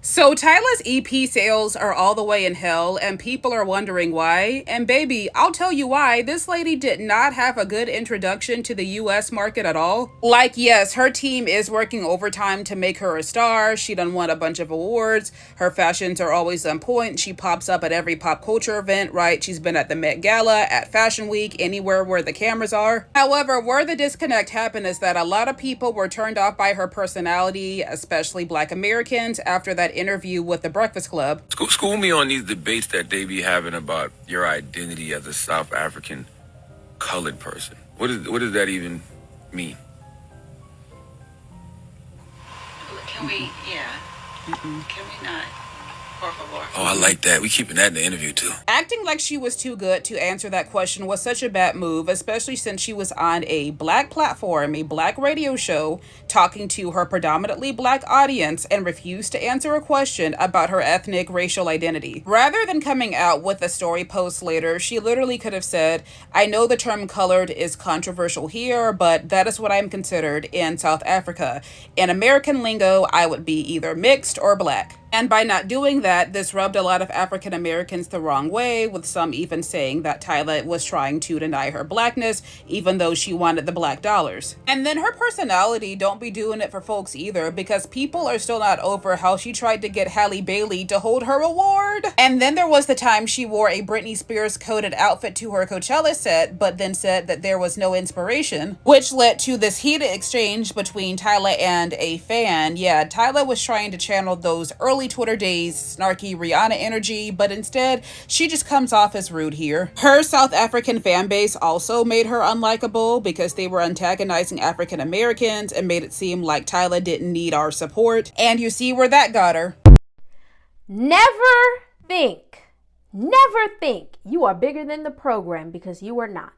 So Tyla's EP sales are all the way in hell, and people are wondering why. And baby, I'll tell you why. This lady did not have a good introduction to the US market at all. Like, yes, her team is working overtime to make her a star. She done won a bunch of awards. Her fashions are always on point. She pops up at every pop culture event, right? She's been at the Met Gala, at Fashion Week, anywhere where the cameras are. However, where the disconnect happened is that a lot of people were turned off by her personality, especially Black Americans, after that interview with the Breakfast Club. School me on these debates that they be having about your identity as a South African colored person. What does that even mean? Can we, can we not? Por favor. Oh, I like that. We keeping that in the interview too. Acting like she was too good to answer that question was such a bad move, especially since she was on a Black platform, a Black radio show, talking to her predominantly Black audience and refused to answer a question about her ethnic racial identity. Rather than coming out with a story post later, she literally could have said, "I know the term colored is controversial here, but that is what I am considered in South Africa. In American lingo, I would be either mixed or Black." And by not doing that, this rubbed a lot of African Americans the wrong way, with some even saying that Tyla was trying to deny her Blackness, even though she wanted the Black dollars. And then her personality don't be doing it for folks either, because people are still not over how she tried to get Halle Bailey to hold her award. And then there was the time she wore a Britney Spears coded outfit to her Coachella set, but then said that there was no inspiration, which led to this heated exchange between Tyla and a fan. Yeah, Tyla was trying to channel those early Twitter days snarky Rihanna energy, but instead she just comes off as rude here. Her South African fan base also made her unlikable because they were antagonizing African Americans and made it seem like Tyla didn't need our support. And you see where that got her. Never think you are bigger than the program, because you are not.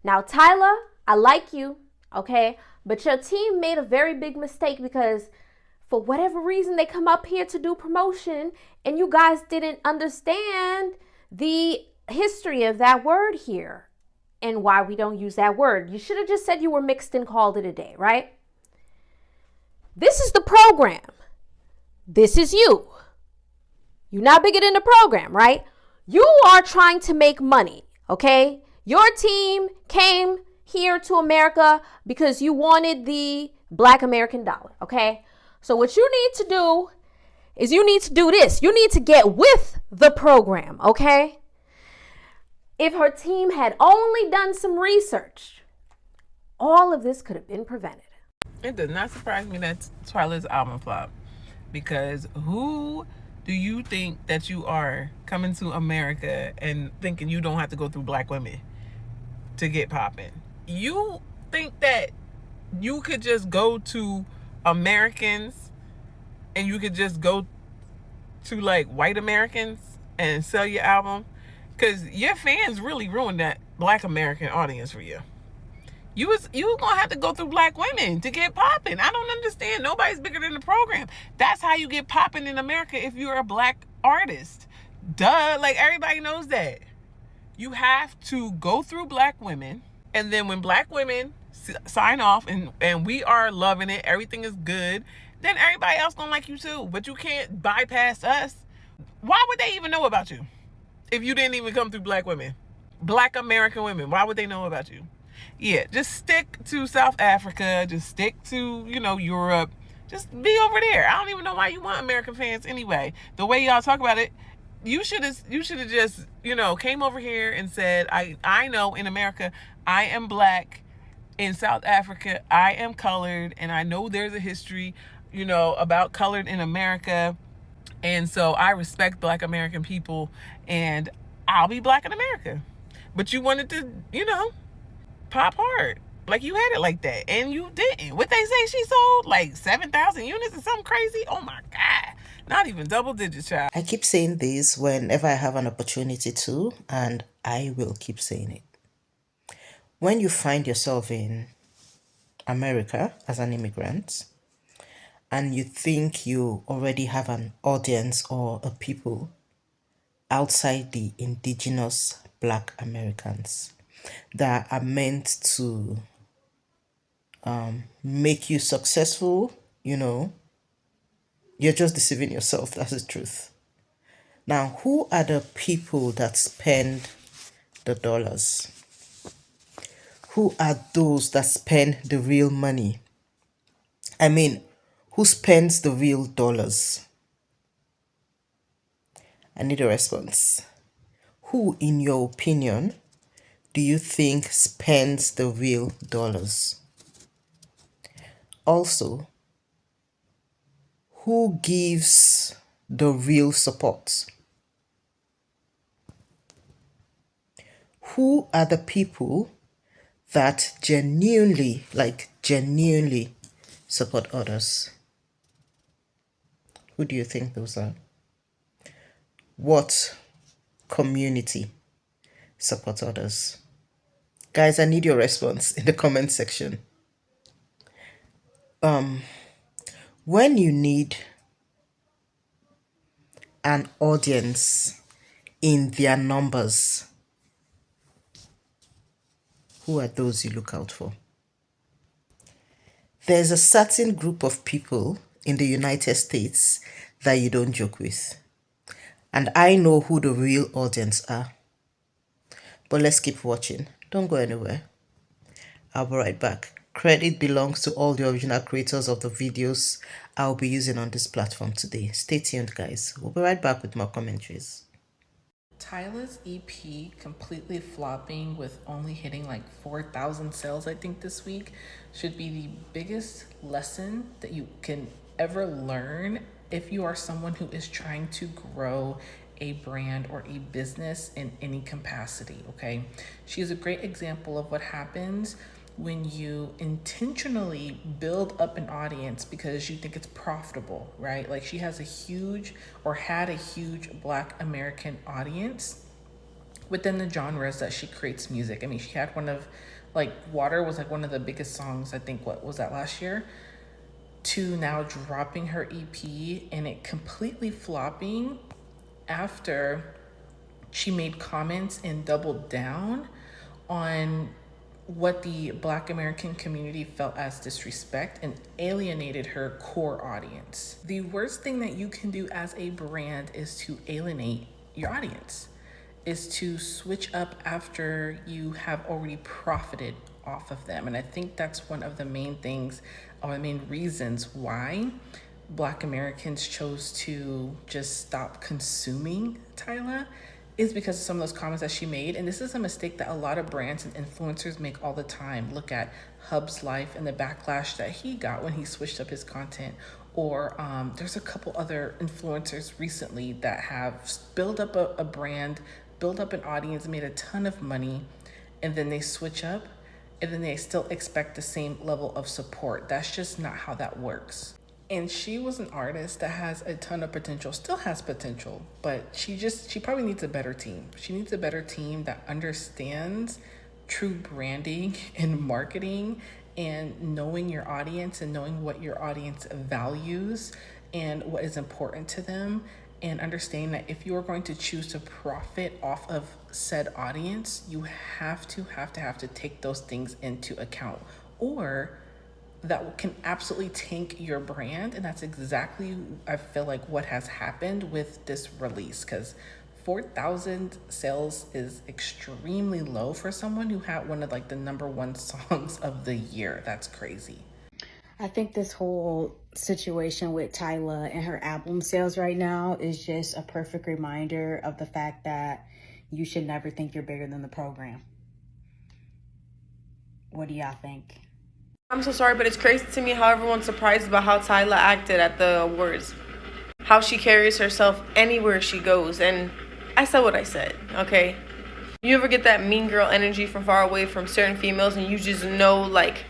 Now, Tyla, I like you, okay? But your team made a very big mistake, because for whatever reason, they come up here to do promotion and you guys didn't understand the history of that word here and why we don't use that word. You should have just said you were mixed and called it a day, right? This is the program. This is you. You're not bigger than the program, right? You are trying to make money, okay? Your team came here to America because you wanted the Black American dollar, okay? So what you need to do is you need to do this. You need to get with the program, okay? If her team had only done some research, all of this could have been prevented. It does not surprise me that Tyla's album flopped, because who do you think that you are, coming to America and thinking you don't have to go through Black women to get popping? You think that you could just go to Americans and you could just go to like white Americans and sell your album? Because your fans really ruined that Black American audience for you. You gonna have to go through Black women to get popping. I don't understand. Nobody's bigger than the program. That's how you get popping in America if you're a Black artist. Duh, like everybody knows that. You have to go through Black women, and then when Black women sign off and we are loving it, everything is good, then everybody else gonna like you too. But you can't bypass us. Why would they even know about you if you didn't even come through Black women? Black American women, why would they know about you? Yeah, just stick to South Africa. Just stick to, Europe. Just be over there. I don't even know why you want American fans anyway. The way y'all talk about it, you should have just, came over here and said, I know in America I am Black. In South Africa, I am colored, and I know there's a history, about colored in America. And so I respect Black American people, and I'll be Black in America. But you wanted to, pop hard. Like you had it like that, and you didn't. What they say she sold? Like 7,000 units or something crazy? Oh my God. Not even double digits, child. I keep saying this whenever I have an opportunity to, and I will keep saying it. When you find yourself in America as an immigrant and you think you already have an audience or a people outside the indigenous Black Americans that are meant to make you successful, You're just deceiving yourself. That's the truth. Now, who are the people that spend the dollars? Who are those that spend the real money? I mean, who spends the real dollars? I need a response. Who, in your opinion, do you think spends the real dollars? Also, who gives the real support? Who are the people that genuinely support others? Who do you think those are? What community supports others? Guys, I need your response in the comment section. When you need an audience in their numbers, who are those you look out for? There's a certain group of people in the United States that you don't joke with. And I know who the real audience are. But let's keep watching. Don't go anywhere. I'll be right back. Credit belongs to all the original creators of the videos I'll be using on this platform today. Stay tuned, guys. We'll be right back with more commentaries. Tyla's EP completely flopping with only hitting like 4,000 sales, I think, this week should be the biggest lesson that you can ever learn if you are someone who is trying to grow a brand or a business in any capacity, okay? She is a great example of what happens when you intentionally build up an audience because you think it's profitable, right? Like she has a huge or had a huge Black American audience within the genres that she creates music. I mean, she had one of like Water was like one of the biggest songs, I think, what was that, last year? To now dropping her EP and it completely flopping after she made comments and doubled down on what the Black American community felt as disrespect and alienated her core audience. The worst thing that you can do as a brand is to alienate your audience, is to switch up after you have already profited off of them. And I think that's one of the main things or the main reasons why Black Americans chose to just stop consuming Tyla, is because of some of those comments that she made. And this is a mistake that a lot of brands and influencers make all the time. Look at Hub's life and the backlash that he got when he switched up his content. Or there's a couple other influencers recently that have built up a brand, built up an audience, made a ton of money, and then they switch up and then they still expect the same level of support. That's just not how that works. And she was an artist that has a ton of potential, still has potential, but she probably needs a better team. She needs a better team that understands true branding and marketing and knowing your audience and knowing what your audience values and what is important to them, and understanding that if you are going to choose to profit off of said audience, you have to take those things into account, or that can absolutely tank your brand. And that's exactly, I feel like, what has happened with this release, because 4,000 sales is extremely low for someone who had one of like the #1 songs of the year. That's crazy. I think this whole situation with Tyla and her album sales right now is just a perfect reminder of the fact that you should never think you're bigger than the program. What do y'all think? I'm so sorry, but it's crazy to me how everyone's surprised about how Tyla acted at the awards. How she carries herself anywhere she goes. And I said what I said, okay? You ever get that mean girl energy from far away from certain females and you just know, like,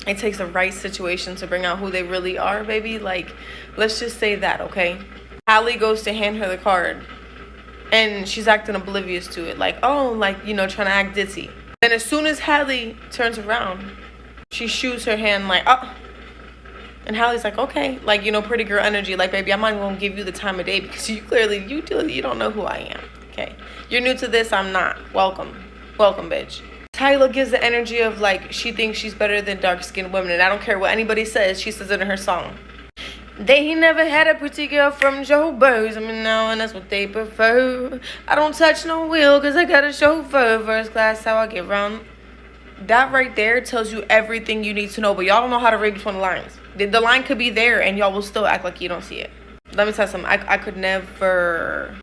it takes the right situation to bring out who they really are, baby? Like, let's just say that, okay? Hallie goes to hand her the card and she's acting oblivious to it. Like, oh, like, you know, trying to act ditzy. Then as soon as Hallie turns around, she shoos her hand like, oh. And Hallie's like, okay. Like, you know, pretty girl energy. Like, baby, I'm not going to give you the time of day because you don't know who I am. Okay. You're new to this. I'm not. Welcome. Welcome, bitch. Tyla gives the energy of, like, she thinks she's better than dark-skinned women. And I don't care what anybody says. She says it in her song. They ain't never had a pretty girl from Joburg. I mean, now and that's what they prefer. I don't touch no wheel because I got a chauffeur. First class, how I get round. That right there tells you everything you need to know, but y'all don't know how to read between the lines. The line could be there and y'all will still act like you don't see it. Let me tell you something. I could never.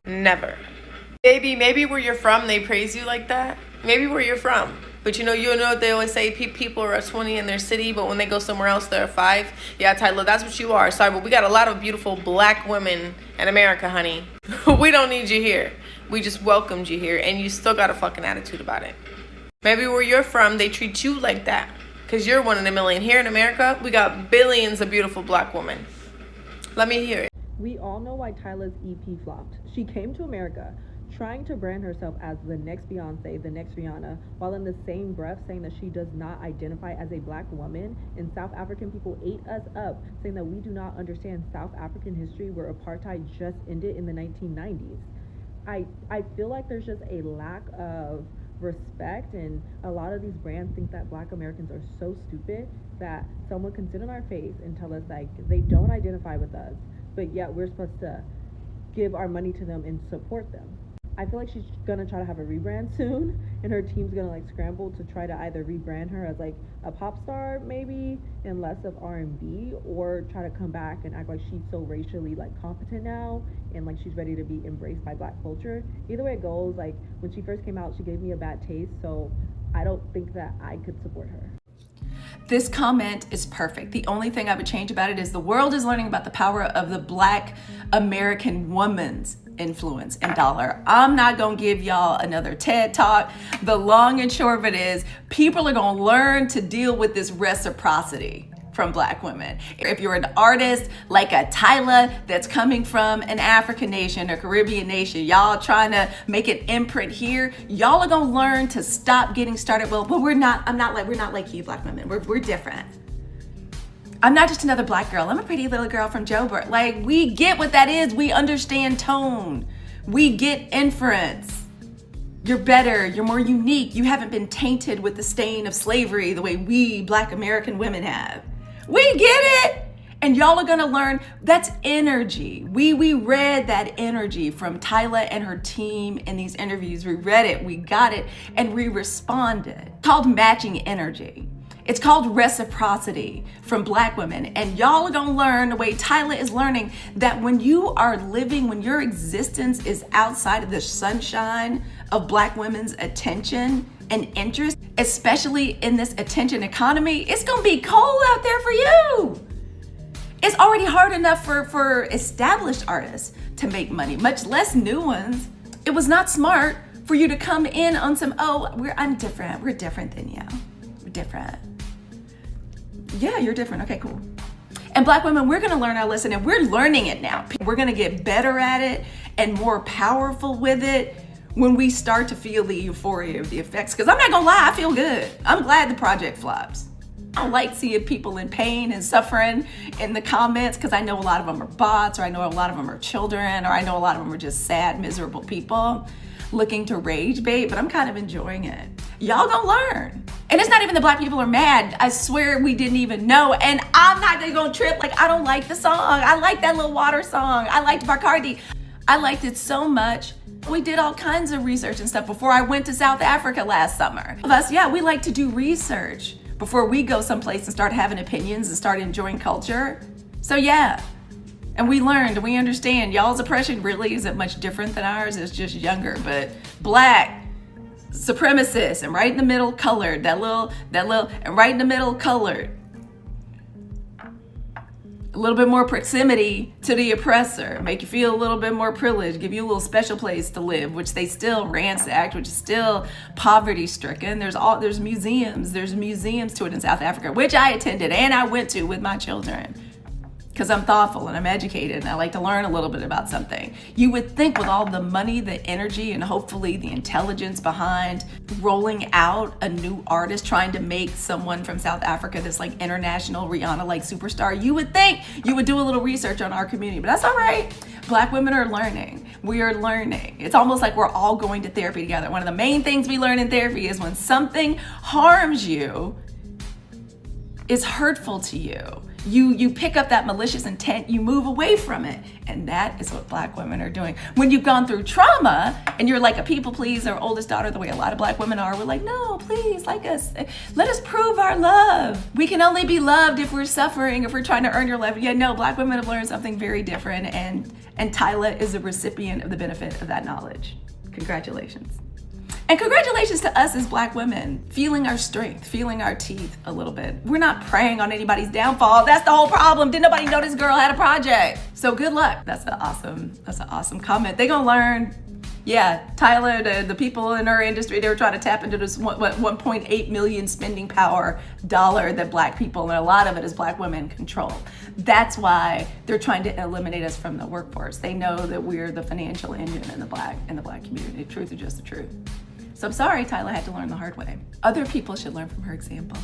Baby, maybe where you're from, they praise you like that. Maybe where you're from. But you know they always say people are 20 in their city, but when they go somewhere else, they're 5. Yeah, Tyla, that's what you are. Sorry, but we got a lot of beautiful black women in America, honey. We don't need you here. We just welcomed you here, and you still got a fucking attitude about it. Maybe where you're from, they treat you like that, because you're one in a million. Here in America, we got billions of beautiful black women. Let me hear it. We all know why Tyla's EP flopped. She came to America trying to brand herself as the next Beyonce, the next Rihanna, while in the same breath saying that she does not identify as a black woman. And South African people ate us up, saying that we do not understand South African history where apartheid just ended in the 1990s. I feel like there's just a lack of respect, and a lot of these brands think that black Americans are so stupid that someone can sit in our face and tell us like they don't identify with us, but yet we're supposed to give our money to them and support them. I feel like she's gonna try to have a rebrand soon, and her team's gonna like scramble to try to either rebrand her as like a pop star maybe and less of R&B, or try to come back and act like she's so racially like competent now and like she's ready to be embraced by black culture. Either way it goes, like when she first came out, she gave me a bad taste, so I don't think that I could support her. This comment is perfect. The only thing I would change about it is the world is learning about the power of the black American woman's influence and dollar. I'm not gonna give y'all another TED talk. The long and short of it is people are gonna learn to deal with this reciprocity from black women. If you're an artist like a Tyla that's coming from an African nation or Caribbean nation, y'all trying to make an imprint here, y'all are gonna learn to stop getting started. Well, we're not like you black women. We're different. I'm not just another black girl. I'm a pretty little girl from Joburg. Like, we get what that is. We understand tone. We get inference. You're better. You're more unique. You haven't been tainted with the stain of slavery the way we black American women have. We get it. And y'all are gonna learn that's energy. We read that energy from Tyla and her team in these interviews. We read it, we got it, and we responded. It's called matching energy. It's called reciprocity from black women. And y'all are gonna learn the way Tyla is learning that when you are living, when your existence is outside of the sunshine of black women's attention and interest, especially in this attention economy, it's gonna be cold out there for you. It's already hard enough for established artists to make money, much less new ones. It was not smart for you to come in on some, I'm different. We're different than you. We're different. Yeah, you're different. Okay, cool. And black women, we're gonna learn our lesson, and we're learning it now. We're gonna get better at it and more powerful with it when we start to feel the euphoria of the effects. Because I'm not gonna lie, I feel good. I'm glad the project flops. I don't like seeing people in pain and suffering in the comments, because I know a lot of them are bots, or I know a lot of them are children, or I know a lot of them are just sad, miserable people looking to rage bait, but I'm kind of enjoying it. Y'all gonna learn. And it's not even the black people are mad. I swear we didn't even know. And I'm not gonna trip. Like, I don't like the song. I like that little water song. I liked Bacardi. I liked it so much. We did all kinds of research and stuff before I went to South Africa last summer. Of us, yeah, we like to do research before we go someplace and start having opinions and start enjoying culture. So yeah, and we learned, and we understand y'all's oppression really isn't much different than ours. It's just younger, but black supremacist, and right in the middle colored, that little, and right in the middle colored. A little bit more proximity to the oppressor, make you feel a little bit more privileged, give you a little special place to live, which they still ransacked, which is still poverty stricken. There's museums to it in South Africa, which I attended and I went to with my children. Because I'm thoughtful and I'm educated and I like to learn a little bit about something. You would think with all the money, the energy, and hopefully the intelligence behind rolling out a new artist, trying to make someone from South Africa this like international Rihanna-like superstar, you would think you would do a little research on our community, but that's all right. Black women are learning. We are learning. It's almost like we're all going to therapy together. One of the main things we learn in therapy is when something harms you, is hurtful to you, You pick up that malicious intent, you move away from it. And that is what Black women are doing. When you've gone through trauma and you're like a people pleaser, oldest daughter, the way a lot of Black women are, we're like, no, please, like us. Let us prove our love. We can only be loved if we're suffering, if we're trying to earn your love. Yeah, no, Black women have learned something very different, and Tyla is a recipient of the benefit of that knowledge. Congratulations. And congratulations to us as Black women, feeling our strength, feeling our teeth a little bit. We're not preying on anybody's downfall. That's the whole problem. Didn't nobody know this girl had a project? So good luck. That's an awesome comment. They gonna learn. Yeah, Tyla, the people in her industry, they were trying to tap into this 1.8 million spending power dollar that Black people, and a lot of it is Black women, control. That's why they're trying to eliminate us from the workforce. They know that we're the financial engine in the Black community. Truth is just the truth. So I'm sorry Tyla had to learn the hard way. Other people should learn from her example.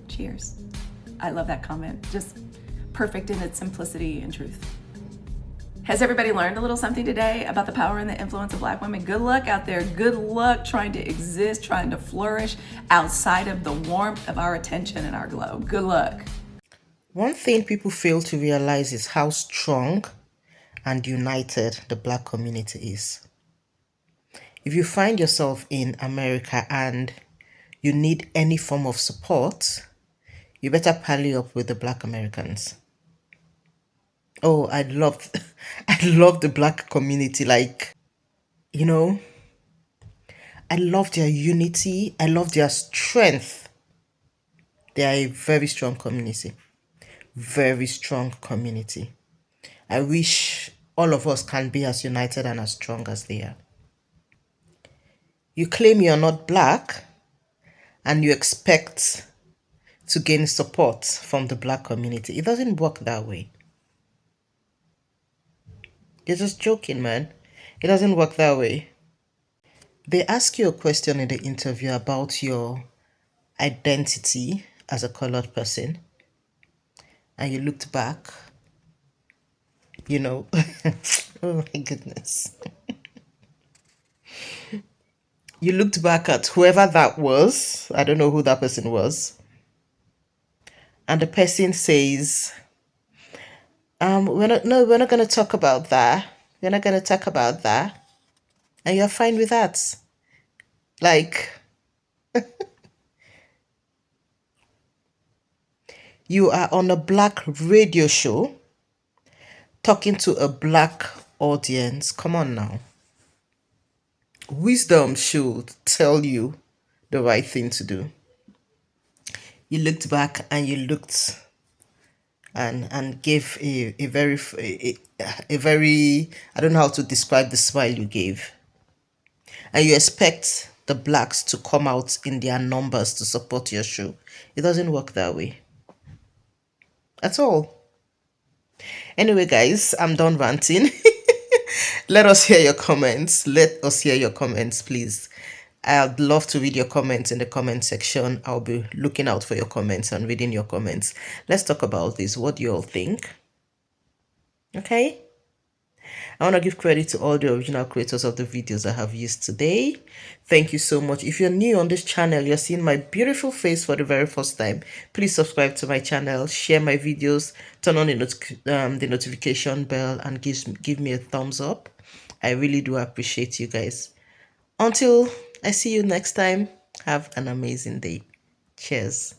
Cheers. I love that comment. Just perfect in its simplicity and truth. Has everybody learned a little something today about the power and the influence of Black women? Good luck out there. Good luck trying to exist, trying to flourish outside of the warmth of our attention and our glow. Good luck. One thing people fail to realize is how strong and united the Black community is. If you find yourself in America and you need any form of support, you better pally up with the Black Americans. Oh, I love the Black community. Like, you know, I love their unity. I love their strength. They are a very strong community. Very strong community. I wish all of us can be as united and as strong as they are. You claim you're not Black and you expect to gain support from the Black community. It doesn't work that way. You're just joking, man. It doesn't work that way. They ask you a question in the interview about your identity as a colored person, and you looked back, you know. Oh my goodness. You looked back at whoever that was. I don't know who that person was. And the person says, we're not going to talk about that. We're not going to talk about that. And you're fine with that. Like, you are on a Black radio show talking to a Black audience. Come on now. Wisdom should tell you the right thing to do. You looked back and you looked and gave a very, I don't know how to describe the smile you gave. And you expect the Blacks to come out in their numbers to support your show. It doesn't work that way at all. Anyway, guys, I'm done ranting. Let us hear your comments. Let us hear your comments, please. I'd love to read your comments in the comment section. I'll be looking out for your comments and reading your comments. Let's talk about this. What do you all think? Okay? I want to give credit to all the original creators of the videos I have used today. Thank you so much. If you're new on this channel, you're seeing my beautiful face for the very first time, please subscribe to my channel, share my videos, turn on the notification bell, and give me a thumbs up. I really do appreciate you guys. Until I see you next time, have an amazing day. Cheers.